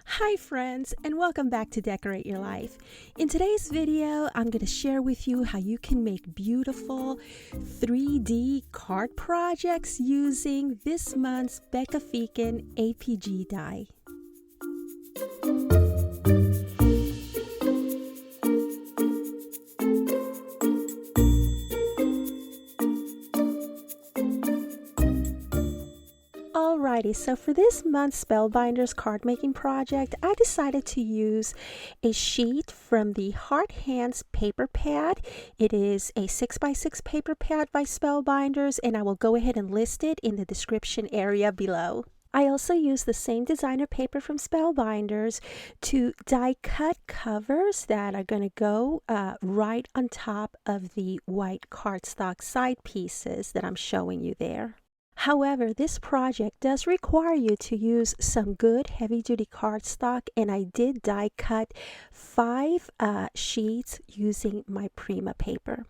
Hi friends, and welcome back to Decorate Your Life. In today's video, I'm going to share with you how you can make beautiful 3D card projects using this month's Becca Feeken APG die. Alrighty, so for this month's Spellbinders card making project, I decided to use a sheet from the Heart Hands paper pad. It is a 6x6 paper pad by Spellbinders, and I will go ahead and list it in the description area below. I also used the same designer paper from Spellbinders to die cut covers that are going to go right on top of the white cardstock side pieces that I'm showing you there. However, this project does require you to use some good heavy-duty cardstock, and I did die cut 5 sheets using my Prima paper.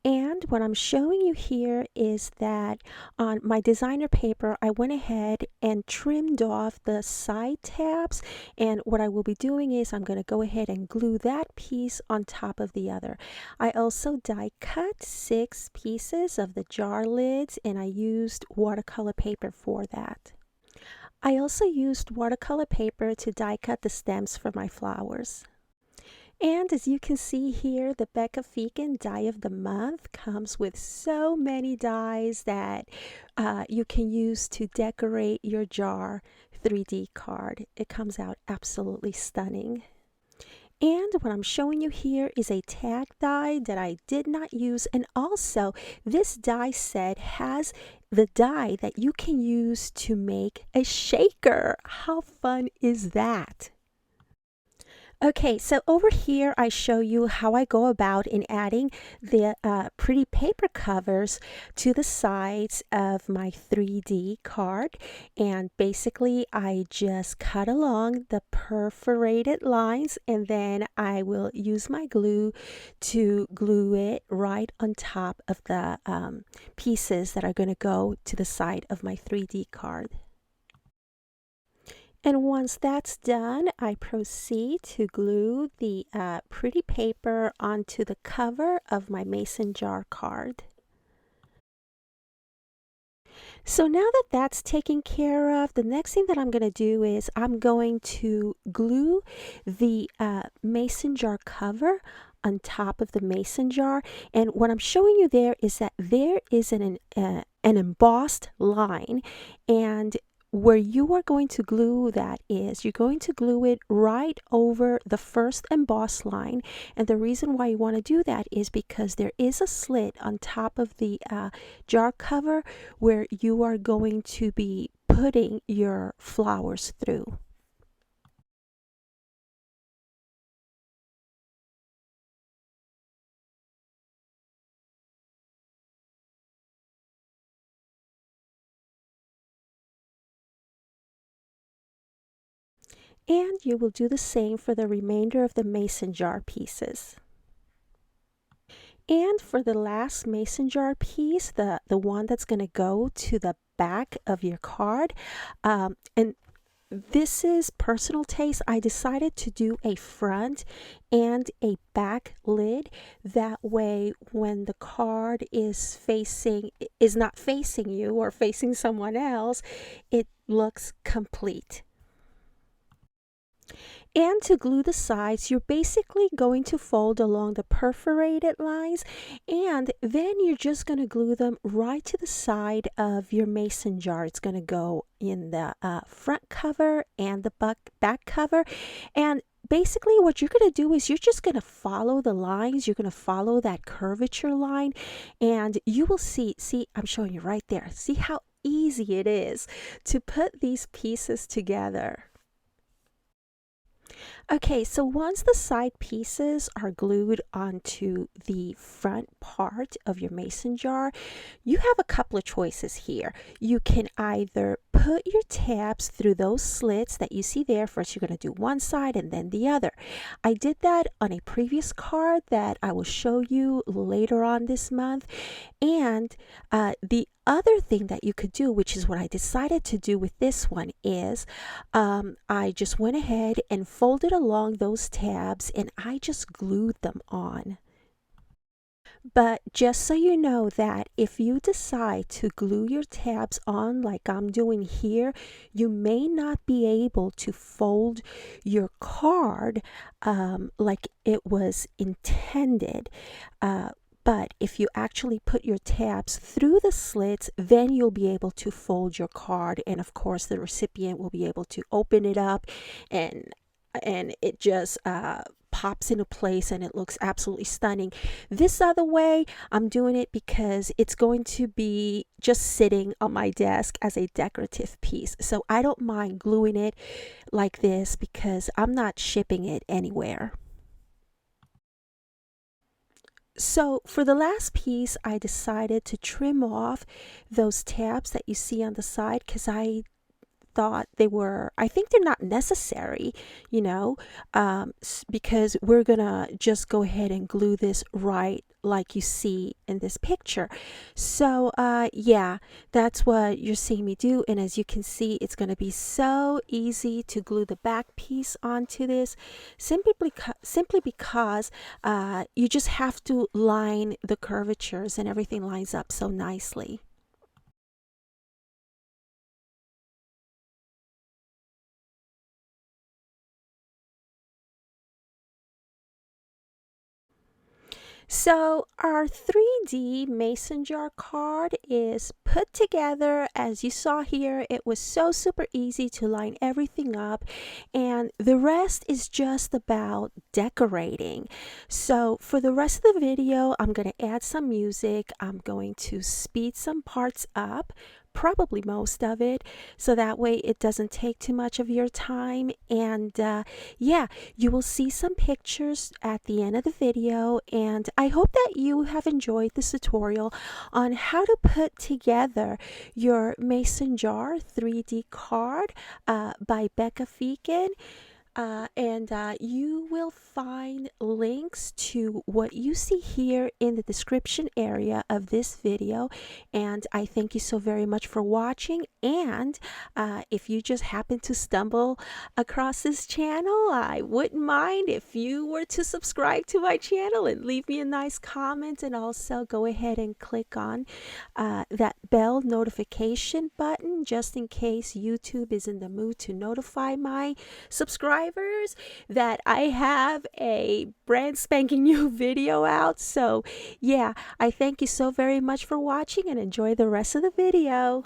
And what I'm showing you here is that on my designer paper, I went ahead and trimmed off the side tabs. And what I will be doing is I'm going to go ahead and glue that piece on top of the other. I also die cut 6 pieces of the jar lids, and I used watercolor paper for that. I also used watercolor paper to die cut the stems for my flowers. And as you can see here, the Becca Feeken die of the month comes with so many dies that you can use to decorate your jar 3D card. It comes out absolutely stunning. And what I'm showing you here is a tag die that I did not use. And also, this die set has the die that you can use to make a shaker. How fun is that? Okay, so over here I show you how I go about in adding the pretty paper covers to the sides of my 3D card. And basically I just cut along the perforated lines, and then I will use my glue to glue it right on top of the pieces that are going to go to the side of my 3D card. And once that's done, I proceed to glue the pretty paper onto the cover of my mason jar card. So now that that's taken care of, the next thing that I'm going to do is I'm going to glue the mason jar cover on top of the mason jar. And what I'm showing you there is that there is an embossed line, and where you are going to glue that is you're going to glue it right over the first embossed line. And the reason why you want to do that is because there is a slit on top of the jar cover where you are going to be putting your flowers through. And you will do the same for the remainder of the mason jar pieces. And for the last mason jar piece, the one that's going to go to the back of your card, and this is personal taste. I decided to do a front and a back lid. That way, when the card is not facing you or facing someone else, it looks complete. And to glue the sides, you're basically going to fold along the perforated lines, and then you're just going to glue them right to the side of your mason jar. It's going to go in the front cover and the back cover. And basically what you're going to do is you're just going to follow the lines. You're going to follow that curvature line, and you will see, I'm showing you right there. See how easy it is to put these pieces together. Okay, so once the side pieces are glued onto the front part of your mason jar, you have a couple of choices here. You can either put your tabs through those slits that you see there. First, you're going to do one side and then the other. I did that on a previous card that I will show you later on this month. And the other thing that you could do, which is what I decided to do with this one, is I just went ahead and folded along those tabs and I just glued them on. But just so you know that if you decide to glue your tabs on like I'm doing here, you may not be able to fold your card like it was intended. But if you actually put your tabs through the slits, then you'll be able to fold your card. And of course, the recipient will be able to open it up and it just pops into place and it looks absolutely stunning. This other way, I'm doing it because it's going to be just sitting on my desk as a decorative piece. So I don't mind gluing it like this because I'm not shipping it anywhere. So for the last piece, I decided to trim off those tabs that you see on the side because I think they're not necessary, you know, because we're gonna just go ahead and glue this right like you see in this picture. So yeah, that's what you're seeing me do. And as you can see, it's gonna be so easy to glue the back piece onto this simply because you just have to line the curvatures and everything lines up so nicely. So our 3D mason jar card is put together. As you saw here, it was so super easy to line everything up, and the rest is just about decorating. So for the rest of the video, I'm going to add some music. I'm going to speed some parts up, probably most of it, so that way it doesn't take too much of your time. And yeah, you will see some pictures at the end of the video, and I hope that you have enjoyed this tutorial on how to put together your mason jar 3D card by Becca Feeken. And you will find links to what you see here in the description area of this video. And I thank you so very much for watching. And if you just happen to stumble across this channel, I wouldn't mind if you were to subscribe to my channel and leave me a nice comment, and also go ahead and click on that bell notification button just in case YouTube is in the mood to notify my subscribers that I have a brand spanking new video out. So yeah, I thank you so very much for watching and enjoy the rest of the video.